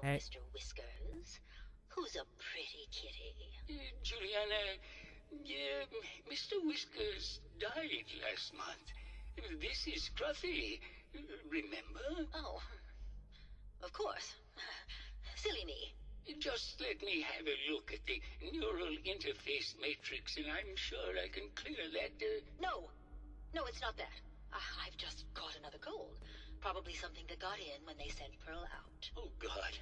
Hey. Mr. Whiskers? Who's a pretty kitty? Juliana, Mr. Whiskers died last month. This is Scruffy. Remember? Oh, of course. Silly me. Just let me have a look at the neural interface matrix, and I'm sure I can clear that. No, it's not that. I've just caught another cold. Probably something that got in when they sent Pearl out. Oh, God.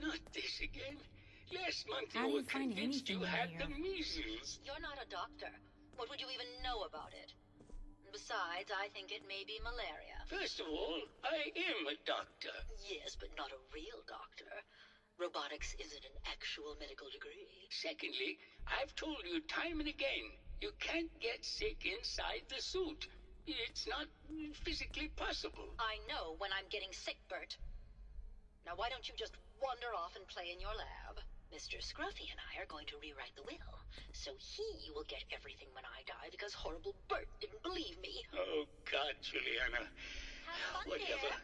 Not this again. Last month How do you you were find convinced you anything had in the here? measles. You're not a doctor. What would you even know about it? Besides, I think it may be malaria. First of all, I am a doctor. Yes, but not a real doctor. Robotics isn't an actual medical degree. Secondly, I've told you time and again, you can't get sick inside the suit. It's not physically possible. I know when I'm getting sick, Bert. Now why don't you just wander off and play in your lab? Mr. Scruffy and I are going to rewrite the will, so he will get everything when I die because horrible Bert didn't believe me. Oh, God, Juliana. Have fun, Whatever. dear.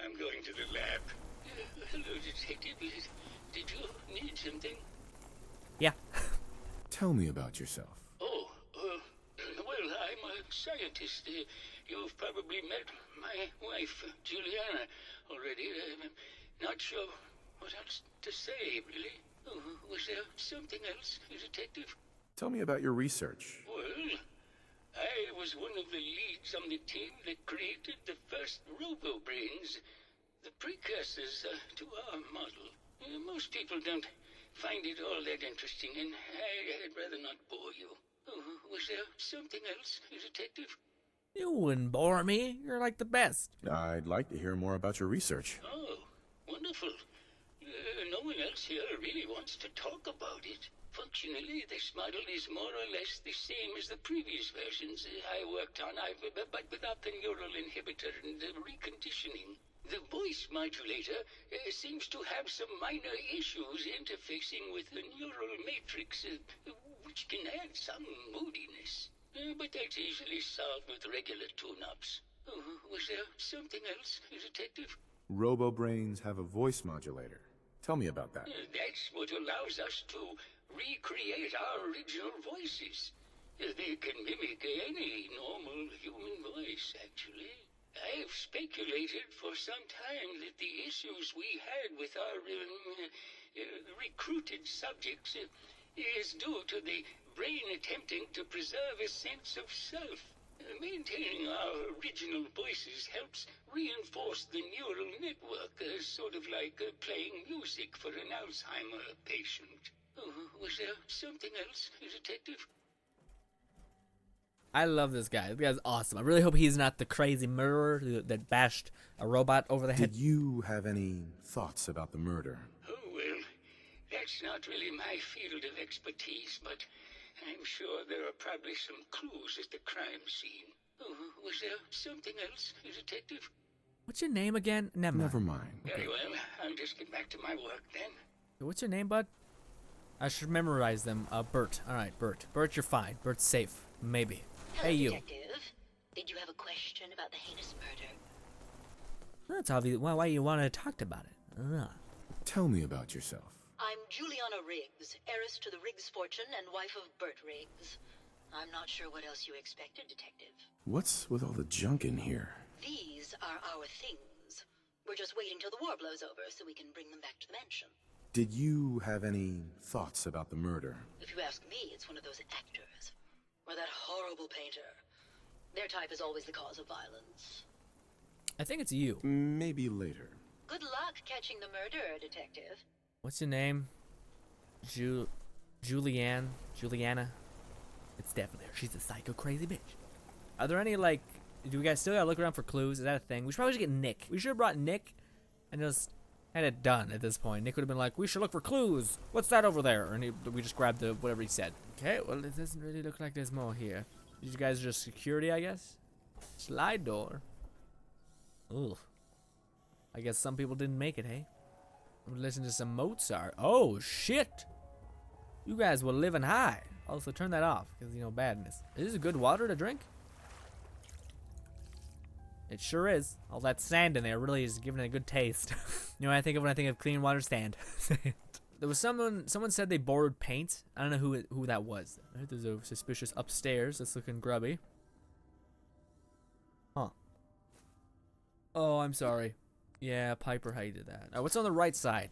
I'm going to the lab. Hello, Detective. Did you need something? Yeah. Tell me about yourself. Oh, well, I'm a scientist. You've probably met my wife, Juliana, already. I'm not sure what else to say, really. Oh, was there something else, Detective? Tell me about your research. Well, I was one of the leads on the team that created the first robo-brains, the precursors to our model. Most people don't find it all that interesting, and I'd rather not bore you. Oh, was there something else, Detective? You wouldn't bore me. You're like the best. I'd like to hear more about your research. Oh, wonderful. No one else here really wants to talk about it. Functionally, this model is more or less the same as the previous versions I worked on, but without the neural inhibitor and the reconditioning. The voice modulator seems to have some minor issues interfacing with the neural matrix, which can add some moodiness. But that's easily solved with regular tune-ups. Was there something else, Detective? Robo-brains have a voice modulator. Tell me about that. That's what allows us to recreate our original voices. They can mimic any normal human voice, actually. I've speculated for some time that the issues we had with our recruited subjects is due to the brain attempting to preserve a sense of self. Maintaining our original voices helps reinforce the neural network, sort of like playing music for an Alzheimer patient. Was there something else, Detective? I love this guy. This guy's awesome. I really hope he's not the crazy murderer that bashed a robot over the head. Did you have any thoughts about the murder? Oh, well, that's not really my field of expertise, but I'm sure there are probably some clues at the crime scene. Was there something else, Detective? What's your name again? Never mind. Very well, I'll just get back to my work then. What's your name, bud? I should memorize them. Bert. All right, Bert. Bert, you're fine. Bert's safe. Maybe. Hello, Hey, you. Detective. Did you have a question about the heinous murder? That's obvious. Well, why you want to talk about it? Tell me about yourself. I'm Juliana Riggs, heiress to the Riggs fortune and wife of Bert Riggs. I'm not sure what else you expected, Detective. What's with all the junk in here? These are our things. We're just waiting till the war blows over so we can bring them back to the mansion. Did you have any thoughts about the murder? If you ask me, it's one of those actors. Or that horrible painter. Their type is always the cause of violence. I think it's you. Maybe later. Good luck catching the murderer, Detective. What's your name? Juliana? It's definitely her. She's a psycho crazy bitch. Are there any, like, do we guys still gotta look around for clues? Is that a thing? We should probably just get Nick. We should have brought Nick and just had it done at this point. Nick would have been like, we should look for clues. What's that over there? And we just grabbed the whatever he said. Okay, well, it doesn't really look like there's more here. These guys are just security, I guess. Slide door. Ugh. I guess some people didn't make it, hey? Listen to some Mozart. Oh, shit. You guys were living high. Also, turn that off, because, you know, badness. Is this good water to drink? It sure is. All that sand in there really is giving it a good taste. You know what I think of when I think of clean water sand? There was someone said they borrowed paint. I don't know who that was. I heard there's a suspicious upstairs that's looking grubby. Huh. Oh, I'm sorry. Yeah, Piper, how you did that. What's on the right side?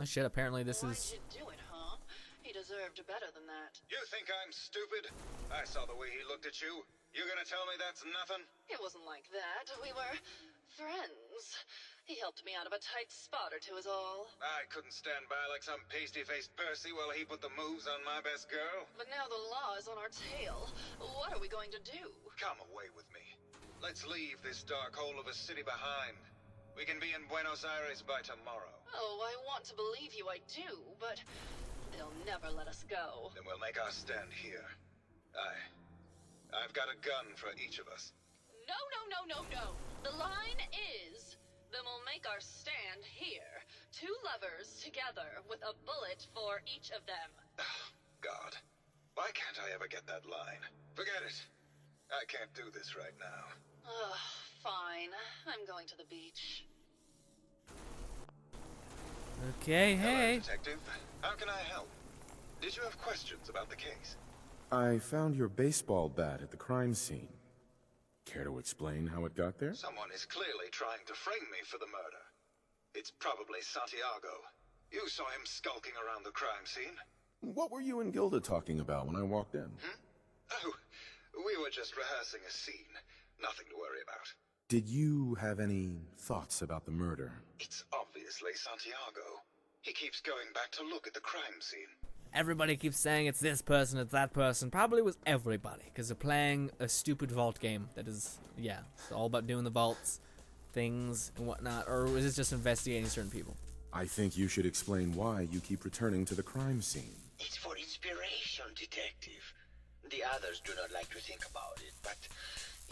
Oh shit, apparently this Why'd is... you do it, huh? He deserved better than that. You think I'm stupid? I saw the way he looked at you. You gonna tell me that's nothing? It wasn't like that. We were friends. He helped me out of a tight spot or two is all. I couldn't stand by like some pasty-faced Percy while he put the moves on my best girl. But now the law is on our tail. What are we going to do? Come away with me. Let's leave this dark hole of a city behind. We can be in Buenos Aires by tomorrow. Oh, I want to believe you, I do, but they'll never let us go. Then we'll make our stand here. I've got a gun for each of us. No, no, no, no, no. The line is, then we'll make our stand here. Two lovers together with a bullet for each of them. God, why can't I ever get that line? Forget it. I can't do this right now. Ugh, fine. I'm going to the beach. Okay, Hello, hey. Detective. How can I help? Did you have questions about the case? I found your baseball bat at the crime scene. Care to explain how it got there? Someone is clearly trying to frame me for the murder. It's probably Santiago. You saw him skulking around the crime scene. What were you and Gilda talking about when I walked in? Oh, we were just rehearsing a scene. Nothing to worry about. Did you have any thoughts about the murder? It's obviously Santiago. He keeps going back to look at the crime scene. Everybody keeps saying it's this person, it's that person. Probably was everybody, because they're playing a stupid vault game that is, yeah, it's all about doing the vaults, things, and whatnot. Or is it just investigating certain people? I think you should explain why you keep returning to the crime scene. It's for inspiration, Detective. The others do not like to think about it, but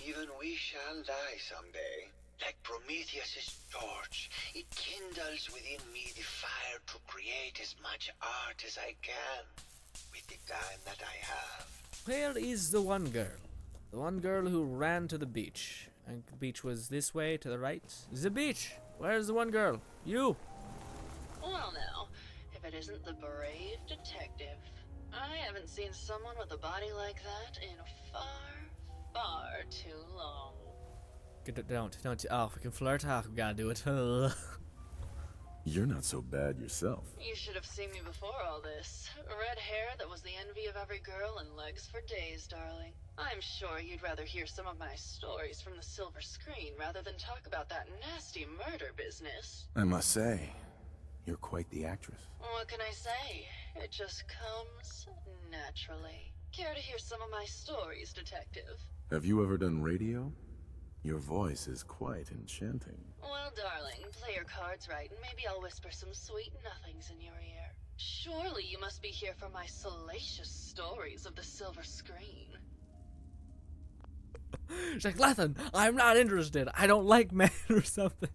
even we shall die someday. Like Prometheus's torch, it kindles within me the fire to create as much art as I can with the time that I have. Where is the one girl? The one girl who ran to the beach. And the beach was this way, to the right. The beach! Where's the one girl? You! Well now, if it isn't the brave detective. I haven't seen someone with a body like that in far too long. Don't. Oh, we can flirt. Oh, we gotta do it. You're not so bad yourself. You should have seen me before all this. Red hair that was the envy of every girl and legs for days, darling. I'm sure you'd rather hear some of my stories from the silver screen rather than talk about that nasty murder business. I must say, you're quite the actress. What can I say? It just comes naturally. Care to hear some of my stories, detective? Have you ever done radio? Your voice is quite enchanting. Well, darling, play your cards right, and maybe I'll whisper some sweet nothings in your ear. Surely you must be here for my salacious stories of the silver screen. She's like, listen, I'm not interested. I don't like men or something.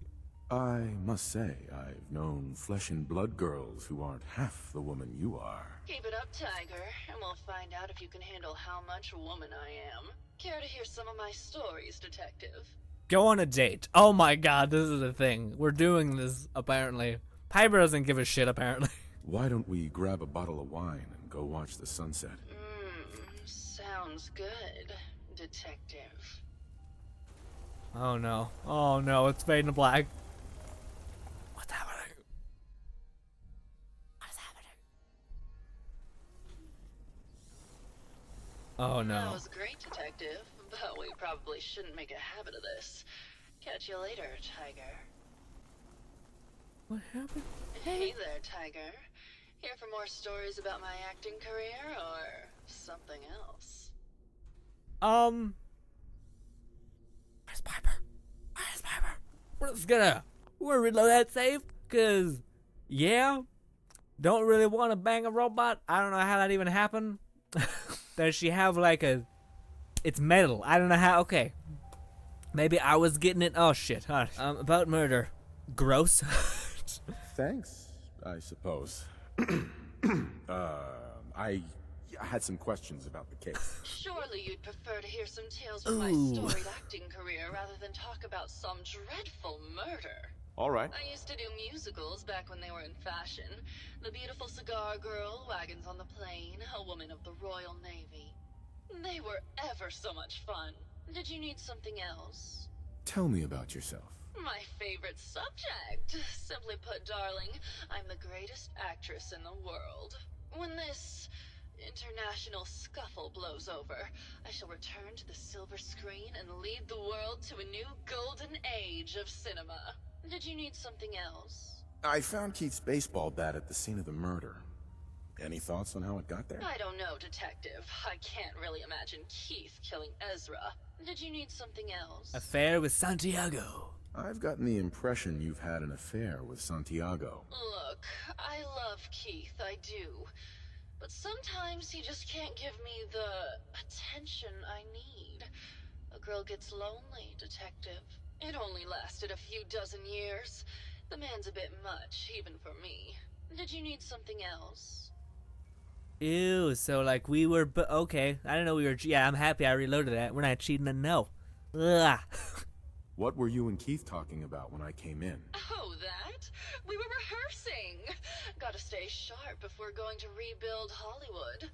I must say, I've known flesh and blood girls who aren't half the woman you are. Keep it up, Tiger, and we'll find out if you can handle how much woman I am. Care to hear some of my stories, detective? Go on a date. Oh my god, this is a thing. We're doing this, apparently. Piper doesn't give a shit, apparently. Why don't we grab a bottle of wine and go watch the sunset? Sounds good, detective. Oh no. Oh no, it's fading to black. What's happening? What is happening? Oh That no. was great, detective, but we probably shouldn't make a habit of this. Catch you later, Tiger. What happened? Hey there, Tiger. Here for more stories about my acting career or something else? Where's Piper? Where's Piper? We're just gonna reload that save, cause yeah, don't really want to bang a robot. I don't know how that even happened. Does she have like a? It's metal. I don't know how. Okay, maybe I was getting it. Oh shit. About murder. Gross. Thanks, I suppose. I I had some questions about the case. Surely you'd prefer to hear some tales from my Ooh. storied acting career rather than talk about some dreadful murder. All right. I used to do musicals back when they were in fashion. The Beautiful Cigar Girl, Wagons on the Plain, A Woman of the Royal Navy. They were ever so much fun. Did you need something else? Tell me about yourself. My favorite subject. Simply put, darling, I'm the greatest actress in the world. When this international scuffle blows over, I shall return to the silver screen and lead the world to a new golden age of cinema. Did you need something else? I found Keith's baseball bat at the scene of the murder. Any thoughts on how it got there? I don't know, Detective. I can't really imagine Keith killing Ezra. Did you need something else? Affair with Santiago. I've gotten the impression you've had an affair with Santiago. Look, I love Keith, I do. But sometimes he just can't give me the attention I need. A girl gets lonely, Detective. It only lasted a few dozen years. The man's a bit much, even for me. Did you need something else? Ew, so like we were, okay. I don't know we were, yeah, I'm happy I reloaded that. We're not cheating, no. Ugh. What were you and Keith talking about when I came in? Oh, that? We were rehearsing. Gotta stay sharp if we're going to rebuild Hollywood.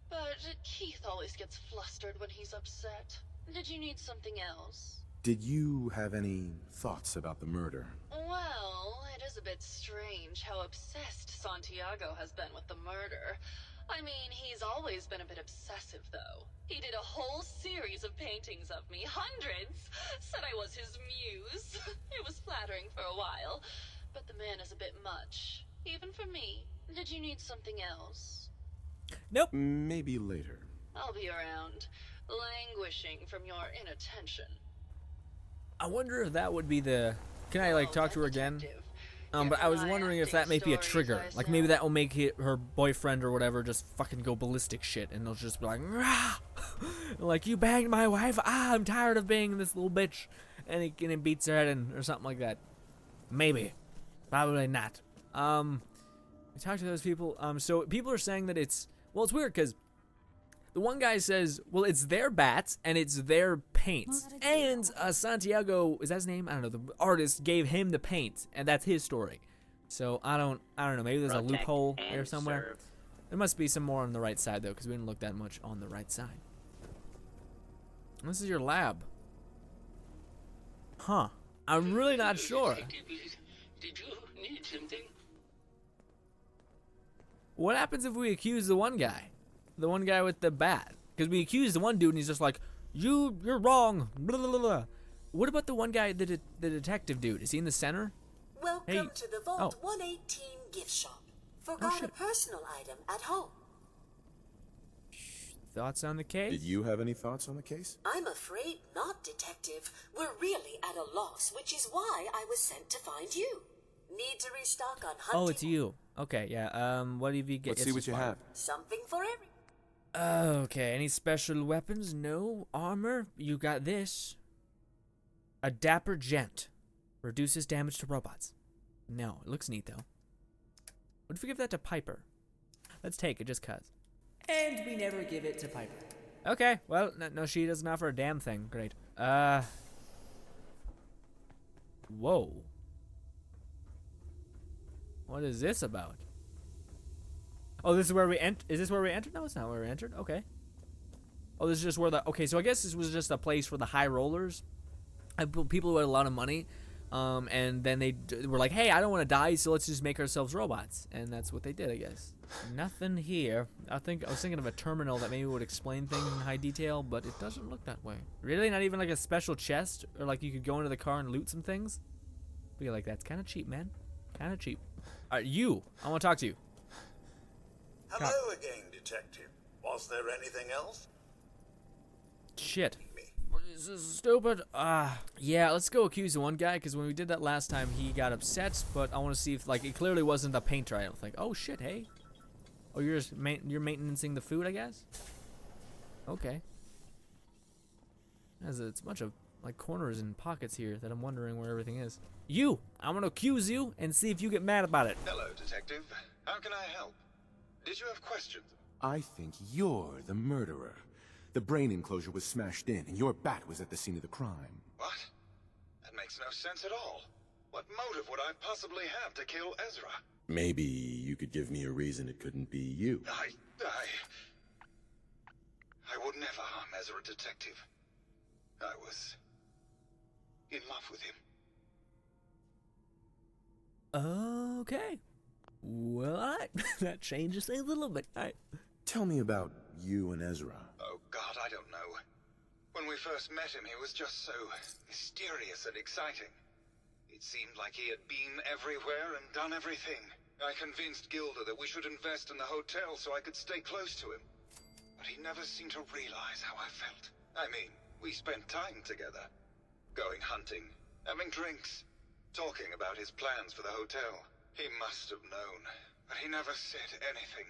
But Keith always gets flustered when he's upset. Did you need something else? Did you have any thoughts about the murder? Well, it is a bit strange how obsessed Santiago has been with the murder. I mean, he's always been a bit obsessive, though. He did a whole series of paintings of me, hundreds. Said I was his muse. It was flattering for a while, but the man is a bit much, even for me. Did you need something else? Nope. Maybe later. I'll be around, languishing from your inattention. I wonder if that would be the, can I like talk to her again? Detective. But I was wondering if that may be a trigger. Like maybe that will make her boyfriend or whatever just fucking go ballistic shit, and they'll just be like, "Rah!" Like you banged my wife. I'm tired of being this little bitch, and it beats her head in or something like that. Maybe, probably not. I talked to those people. So people are saying that it's weird because the one guy says, well, it's their bats and it's their paints. And Santiago, is that his name? I don't know. The artist gave him the paint, and that's his story. So I don't know. Maybe there's a loophole there somewhere. There must be some more on the right side though, because we didn't look that much on the right side. This is your lab. Huh. I'm really not sure. Did you need something? What happens if we accuse the one guy? The one guy with the bat? Because we accused the one dude and he's just like, you're wrong. Blah, blah, blah. What about the one guy, the detective dude? Is he in the center? Welcome to the Vault Oh. 118 gift shop. Forgot a shit. personal item at home. Thoughts on the case? Did you have any thoughts on the case? I'm afraid not, Detective. We're really at a loss, which is why I was sent to find you. Need to restock on hunting. Oh, it's you. Okay, yeah. What have you get? Let's see what you have. Something for every. Okay, any special weapons? No. Armor? You got this. A dapper gent. Reduces damage to robots. No, it looks neat though. What if we give that to Piper? Let's take it just cuz. And we never give it to Piper. Okay, well, no, she doesn't offer a damn thing. Great. Whoa. What is this about? Oh, this is where we is this where we entered? No, it's not where we entered. Okay. Oh, this is just where okay, so I guess this was just a place for the high rollers. People who had a lot of money. And then they were like, hey, I don't want to die, so let's just make ourselves robots. And that's what they did, I guess. Nothing here. I was thinking of a terminal that maybe would explain things in high detail, but it doesn't look that way. Really? Not even like a special chest? Or like you could go into the car and loot some things? Be like, that's kind of cheap, man. Kind of cheap. Alright, you. I want to talk to you. Hello again, Detective. Was there anything else? Shit. This is stupid. Yeah, let's go accuse the one guy, because when we did that last time, he got upset, but I want to see if, like, it clearly wasn't the painter, I don't think. Oh, shit, hey. Oh, you're just you're maintaining the food, I guess? Okay. It's a bunch of, like, corners and pockets here that I'm wondering where everything is. You! I'm going to accuse you and see if you get mad about it. Hello, Detective. How can I help? Did you have questions? I think you're the murderer. The brain enclosure was smashed in, and your bat was at the scene of the crime. What? That makes no sense at all. What motive would I possibly have to kill Ezra? Maybe you could give me a reason it couldn't be you. I would never harm Ezra, Detective. I was in love with him. Okay. Well, alright. That changes things a little bit. Alright. Tell me about you and Ezra. Oh, God, I don't know. When we first met him, he was just so mysterious and exciting. It seemed like he had been everywhere and done everything. I convinced Gilda that we should invest in the hotel so I could stay close to him. But he never seemed to realize how I felt. I mean, we spent time together. Going hunting, having drinks, talking about his plans for the hotel. He must have known, but he never said anything.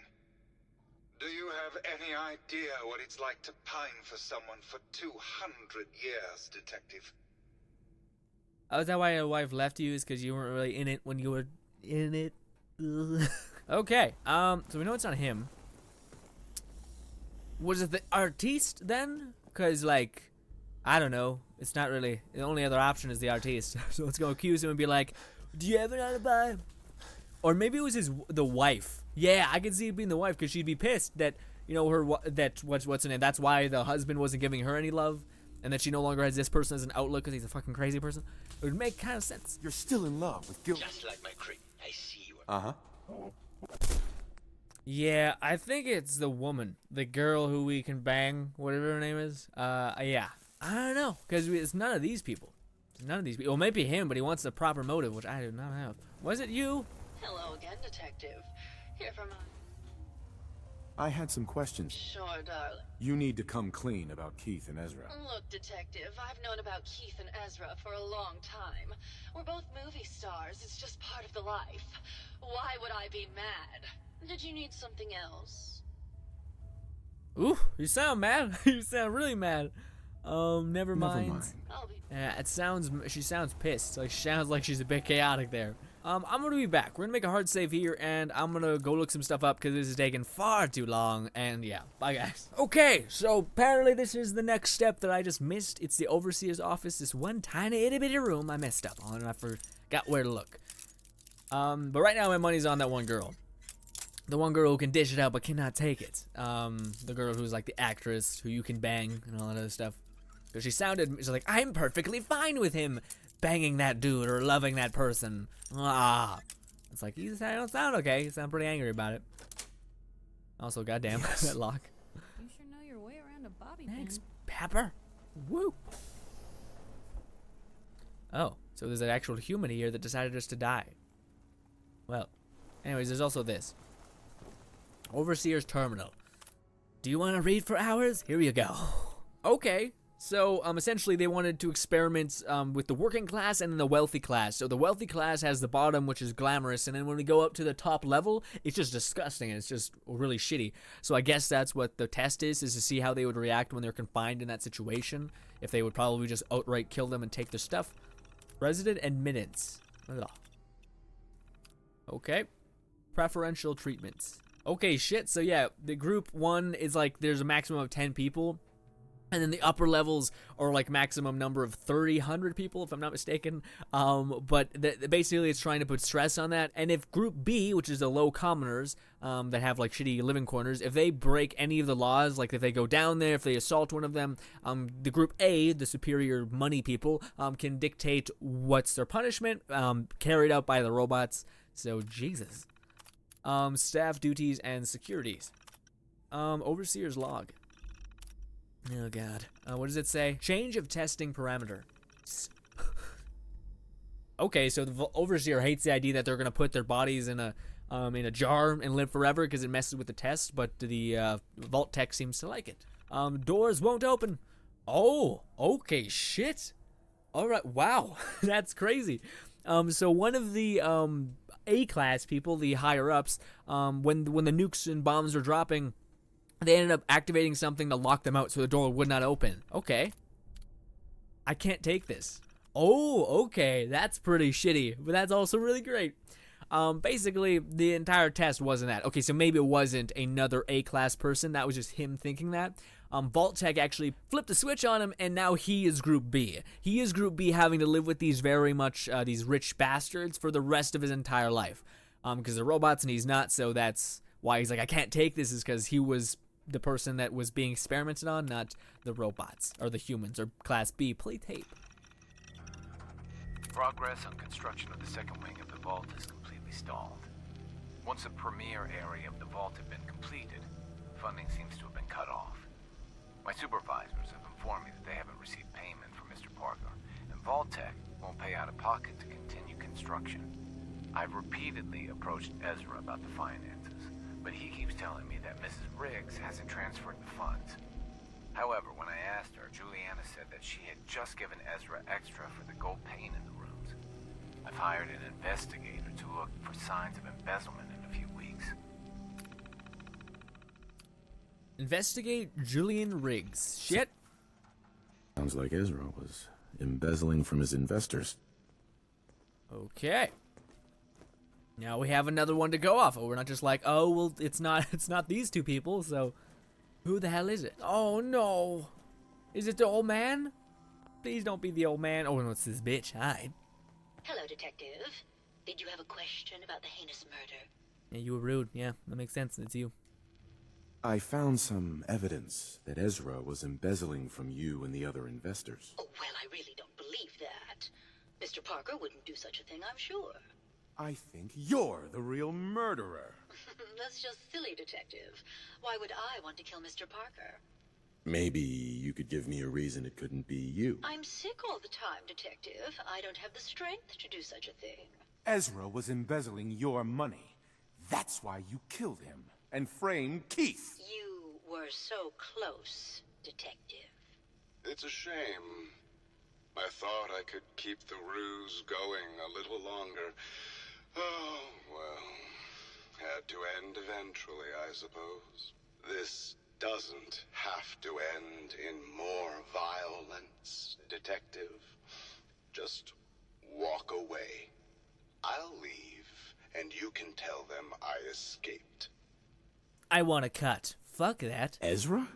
Do you have any idea what it's like to pine for someone for 200 years, Detective? Oh, is that why your wife left you? Is because you weren't really in it when you were in it? Okay, so we know it's not him. Was it the artiste then? Because, like, I don't know. It's not really. The only other option is the artiste. So let's go accuse him and be like, do you have an alibi? Or maybe it was the wife. Yeah, I could see it being the wife because she'd be pissed that, you know, what's her name? That's why the husband wasn't giving her any love. And that she no longer has this person as an outlook because he's a fucking crazy person. It would make kind of sense. You're still in love with Gilda. Just like my creep, I see you. Uh-huh. Yeah, I think it's the woman. The girl who we can bang, whatever her name is. Yeah. I don't know. Because it's none of these people. It's none of these people. Well, maybe him, but he wants a proper motive, which I do not have. Was it you? Hello again, Detective. Here from... I had some questions. Sure, darling. You need to come clean about Keith and Ezra. Look, Detective, I've known about Keith and Ezra for a long time. We're both movie stars. It's just part of the life. Why would I be mad? Did you need something else? Ooh, you sound mad. You sound really mad. Never mind. I'll be... Yeah, she sounds pissed. Like, she sounds like she's a bit chaotic there. I'm gonna be back. We're gonna make a hard save here, and I'm gonna go look some stuff up because this is taking far too long, and yeah, bye guys. Okay, so apparently this is the next step that I just missed. It's the Overseer's office, this one tiny itty bitty room I messed up on, and I forgot where to look. But right now my money's on that one girl. The one girl who can dish it out but cannot take it. The girl who's like the actress who you can bang and all that other stuff. Because she's like, I'm perfectly fine with him banging that dude or loving that person. Ah. It's like, you don't sound okay. You sound pretty angry about it. Also, goddamn, that lock. You sure know your way around a bobby pin. Thanks, Pepper. Woo. Oh, so there's an actual human here that decided just to die. Well, anyways, there's also this. Overseer's Terminal. Do you want to read for hours? Here you go. Okay. So, essentially, they wanted to experiment with the working class and then the wealthy class. So, the wealthy class has the bottom, which is glamorous, and then when we go up to the top level, it's just disgusting, and it's just really shitty. So, I guess that's what the test is to see how they would react when they're confined in that situation. If they would probably just outright kill them and take their stuff. Resident admittance. Ugh. Okay. Preferential treatments. Okay, shit, so yeah, the group 1 is like, there's a maximum of 10 people. And then the upper levels are like maximum number of 300 people, if I'm not mistaken. But basically it's trying to put stress on that. And if group B, which is the low commoners that have like shitty living quarters, if they break any of the laws, like if they go down there, if they assault one of them, the group A, the superior money people, can dictate what's their punishment, carried out by the robots. So, Jesus. Staff duties and securities. Overseer's log. Oh god. What does it say? Change of testing parameter. Okay, so the overseer hates the idea that they're gonna put their bodies in a jar and live forever because it messes with the test, but the vault tech seems to like it. Doors won't open. Oh, okay, shit. All right, wow, that's crazy. So one of the A-class people, the higher ups, when the nukes and bombs are dropping, they ended up activating something to lock them out so the door would not open. Okay. I can't take this. Oh, okay. That's pretty shitty, but that's also really great. Basically, the entire test wasn't that. Okay, so maybe it wasn't another A-class person. That was just him thinking that. Vault Tech actually flipped the switch on him, and now he is Group B. He is Group B, having to live with these very much, these rich bastards for the rest of his entire life. Because they're robots and he's not, so that's why he's like, I can't take this, is because he was the person that was being experimented on, not the robots, or the humans, or Class B. Play tape. Progress on construction of the second wing of the vault is completely stalled. Once the premier area of the vault had been completed, funding seems to have been cut off. My supervisors have informed me that they haven't received payment from Mr. Parker, and Vault-Tech won't pay out of pocket to continue construction. I've repeatedly approached Ezra about the finances, but he keeps telling me that Mrs. Riggs hasn't transferred the funds. However, when I asked her, Juliana said that she had just given Ezra extra for the gold paint in the rooms. I've hired an investigator to look for signs of embezzlement in a few weeks. Investigate Julian Riggs. Shit. Sounds like Ezra was embezzling from his investors. Okay. Now we have another one to go off of. We're not just like, oh, well, it's not these two people, so who the hell is it? Oh, no. Is it the old man? Please don't be the old man. Oh, no, it's this bitch. Hi. Hello, Detective. Did you have a question about the heinous murder? Yeah, you were rude. Yeah, that makes sense. It's you. I found some evidence that Ezra was embezzling from you and the other investors. Oh, well, I really don't believe that. Mr. Parker wouldn't do such a thing, I'm sure. I think you're the real murderer. That's just silly, Detective. Why would I want to kill Mr. Parker? Maybe you could give me a reason it couldn't be you. I'm sick all the time, Detective. I don't have the strength to do such a thing. Ezra was embezzling your money. That's why you killed him and framed Keith. You were so close, Detective. It's a shame. I thought I could keep the ruse going a little longer. Oh, well, had to end eventually, I suppose. This doesn't have to end in more violence, Detective. Just walk away. I'll leave, and you can tell them I escaped. I want to cut. Fuck that. Ezra?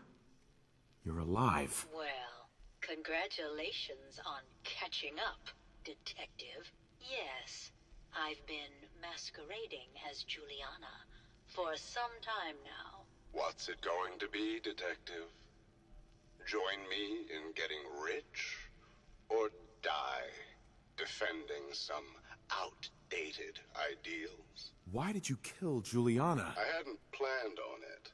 You're alive. Well, congratulations on catching up, Detective. Yes, I've been masquerading as Juliana for some time now. What's it going to be, Detective? Join me in getting rich? Or die defending some outdated ideals? Why did you kill Juliana? I hadn't planned on it,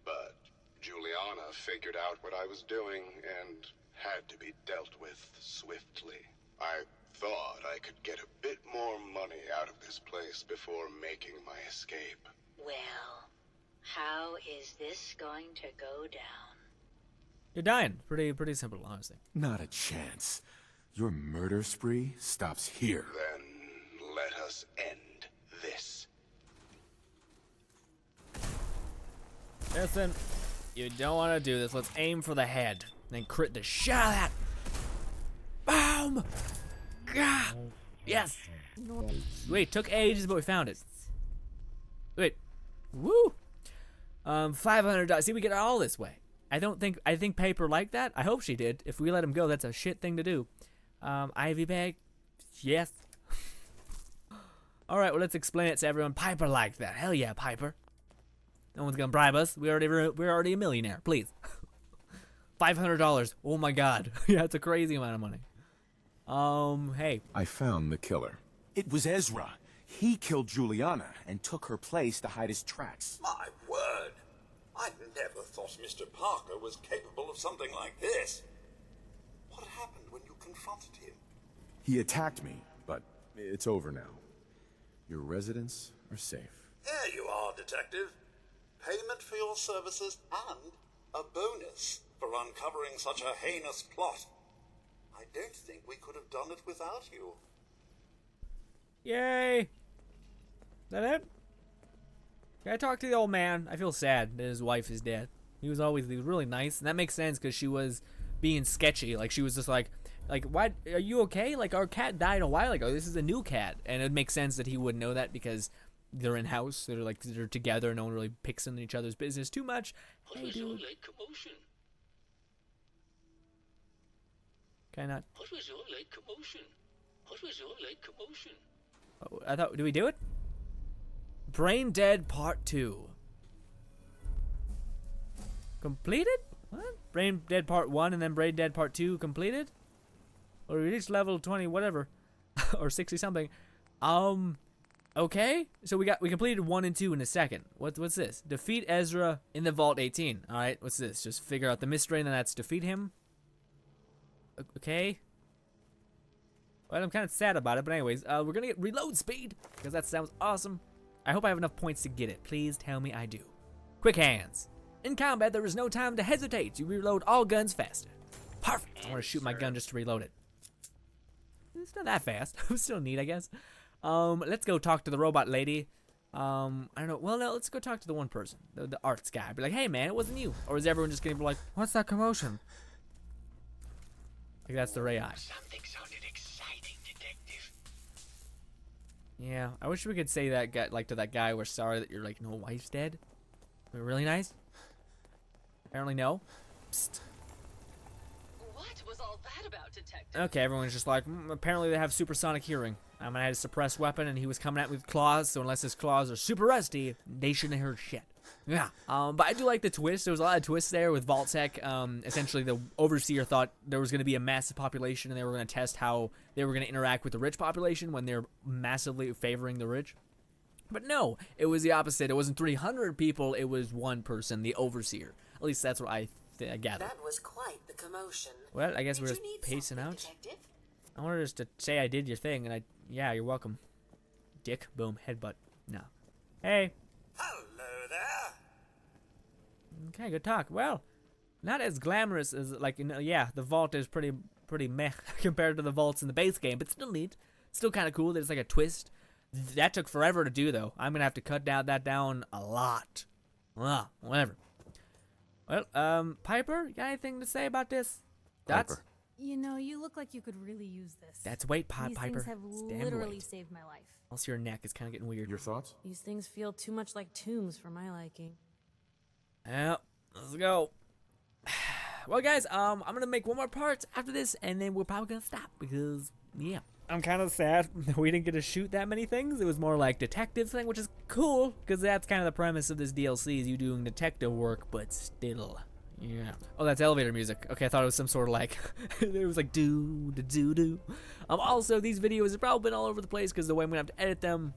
but Juliana figured out what I was doing and had to be dealt with swiftly. I thought I could get a bit more money out of this place before making my escape. Well, how is this going to go down? You're dying. Pretty simple, honestly. Not a chance. Your murder spree stops here. Then let us end this. Listen, you don't want to do this. Let's aim for the head. Then crit the shit out of that. Boom! Gah! Yes! Wait, took ages, but we found it. Wait. Woo! $500. See, we get it all this way. I think Paper liked that. I hope she did. If we let him go, that's a shit thing to do. Ivy bag? Yes. Alright, well, let's explain it to everyone. Piper liked that. Hell yeah, Piper. No one's gonna bribe us. We're already a millionaire. Please. $500. Oh my god. Yeah, it's a crazy amount of money. Hey. I found the killer. It was Ezra. He killed Juliana and took her place to hide his tracks. My word! I never thought Mr. Parker was capable of something like this. What happened when you confronted him? He attacked me, but it's over now. Your residents are safe. There you are, Detective. Payment for your services and a bonus for uncovering such a heinous plot. I don't think we could have done it without you. Yay! Is that it? Can I talk to the old man? I feel sad that his wife is dead. He was really nice, and that makes sense because she was being sketchy. Like, she was just like, Like, why are you okay? Like, our cat died a while ago. This is a new cat, and it makes sense that he would know that because they're in house. They're together. No one really picks in each other's business too much. What Hey, was all dude. that commotion? Can I not? What was all that commotion? What was all that commotion? Oh, I thought. Did we do it? Brain Dead Part 2. Completed? What? Brain Dead Part 1 and then Brain Dead Part 2 completed? Or we reached level 20, whatever. Or 60 something. Okay. So we completed 1 and 2 in a second. What's this? Defeat Ezra in the Vault 18. Alright, what's this? Just figure out the mystery and then that's defeat him. Okay. Well, I'm kind of sad about it, but anyways, we're gonna get reload speed because that sounds awesome. I hope I have enough points to get it. Please tell me I do. Quick hands. In combat, there is no time to hesitate. You reload all guns faster. Perfect. I want to shoot my gun just to reload it. It's not that fast. It was still neat, I guess. Let's go talk to the robot lady. I don't know. Well, no, let's go talk to the one person, the arts guy. Be like, hey, man, it wasn't you. Or is everyone just gonna be like, what's that commotion? Like that's their AI. Something sounded exciting, Detective. Yeah, I wish we could say that guy, like to that guy, we're sorry that your no wife's dead. We're really nice. Apparently no. Psst. What was all that about, Detective? Okay, everyone's just like, apparently they have supersonic hearing. I'm gonna have a suppressed weapon, and he was coming at me with claws. So unless his claws are super rusty, they shouldn't have heard shit. Yeah. But I do like the twist. There was a lot of twists there with Vault-Tec. Essentially, the overseer thought there was gonna be a massive population, and they were gonna test how they were gonna interact with the rich population when they're massively favoring the rich. But no, it was the opposite. It wasn't 300 people. It was one person, the overseer. At least that's what I gather. That was quite the commotion. Well, I guess Did we're you just need pacing something, out. Detective? I wanted just to say I did your thing, and yeah, you're welcome. Dick, boom, headbutt. No. Hey. Hello there. Okay, good talk. Well, not as glamorous as yeah, the vault is pretty meh compared to the vaults in the base game, but still neat. Still kind of cool. There's like a twist. That took forever to do, though. I'm gonna have to cut that down a lot. Whatever. Well, Piper, you got anything to say about this? Dots? Piper. You know, you look like you could really use this. That's weight, These Piper. things have Stand literally weight. saved my life. Also, your neck is kind of getting weird. Your thoughts? These things feel too much like tombs for my liking. Yeah, let's go. Well, guys, I'm gonna make one more part after this, and then we're probably gonna stop because, yeah. I'm kind of sad that we didn't get to shoot that many things. It was more like detective thing, which is cool, because that's kind of the premise of this DLC, is you doing detective work, but still. Yeah. Oh, that's elevator music. Okay, I thought it was some sort of like, it was like do. Also, these videos have probably been all over the place because the way I'm gonna have to edit them.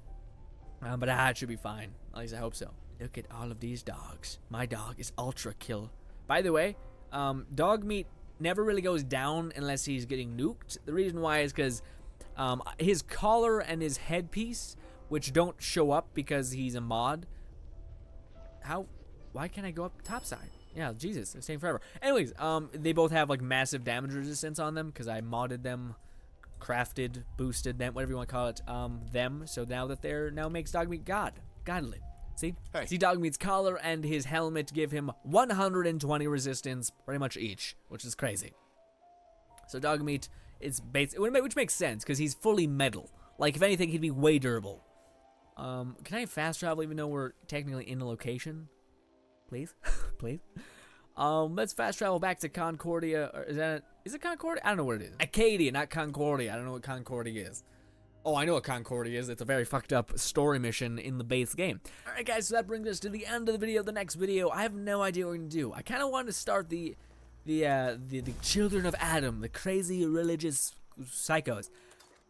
But it should be fine. At least I hope so. Look at all of these dogs. My dog is ultra kill. By the way, dog meat never really goes down unless he's getting nuked. The reason why is because his collar and his headpiece, which don't show up because he's a mod. Why can't I go up topside? Yeah, Jesus, it's taking forever. Anyways, they both have like massive damage resistance on them because I modded them, crafted, boosted them, whatever you want to call it, them. So now that now makes dog meat godly. See? Hey. See, dog meat's collar and his helmet give him 120 resistance, pretty much each, which is crazy. So dog meat is which makes sense because he's fully metal. Like if anything, he'd be way durable. Can I fast travel even though we're technically in a location? Please, please. Let's fast travel back to Concordia. Or is it Concordia? I don't know what it is. Acadia, not Concordia. I don't know what Concordia is. Oh, I know what Concordia is. It's a very fucked up story mission in the base game. Alright guys, so that brings us to the end of the video. The next video, I have no idea what we're gonna do. I kind of wanted to start the children of Adam, the crazy religious psychos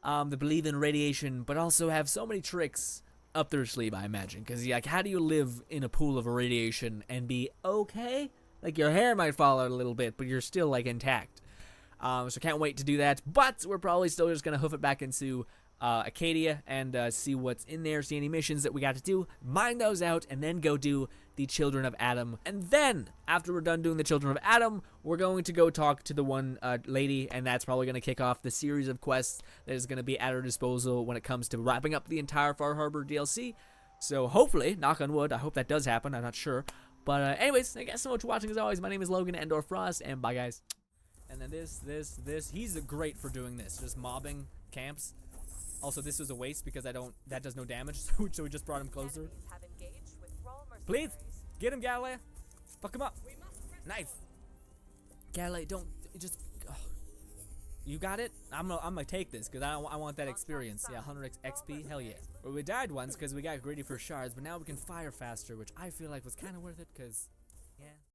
that believe in radiation, but also have so many tricks up their sleeve, I imagine. Because like, how do you live in a pool of irradiation and be okay? Like your hair might fall out a little bit, but you're still like intact. So can't wait to do that. But we're probably still just gonna hoof it back into Acadia and see what's in there, see any missions that we got to do, mine those out, and then go do the Children of Adam. And then, after we're done doing the Children of Adam, we're going to go talk to the one lady, and that's probably going to kick off the series of quests that is going to be at our disposal when it comes to wrapping up the entire Far Harbor DLC. So hopefully, knock on wood, I hope that does happen, I'm not sure. But anyways, thank you guys so much for watching as always. My name is Logan _Frost, and bye guys. And then this. He's great for doing this, just mobbing camps. Also, this was a waste because that does no damage, so we just brought him closer. Please, get him, Galilea. Fuck him up. Nice. Galilea, don't, just, oh. You got it? I'm gonna take this because I want that experience. Yeah, 100 XP, hell yeah. Well, we died once because we got greedy for shards, but now we can fire faster, which I feel like was kind of worth it because, yeah.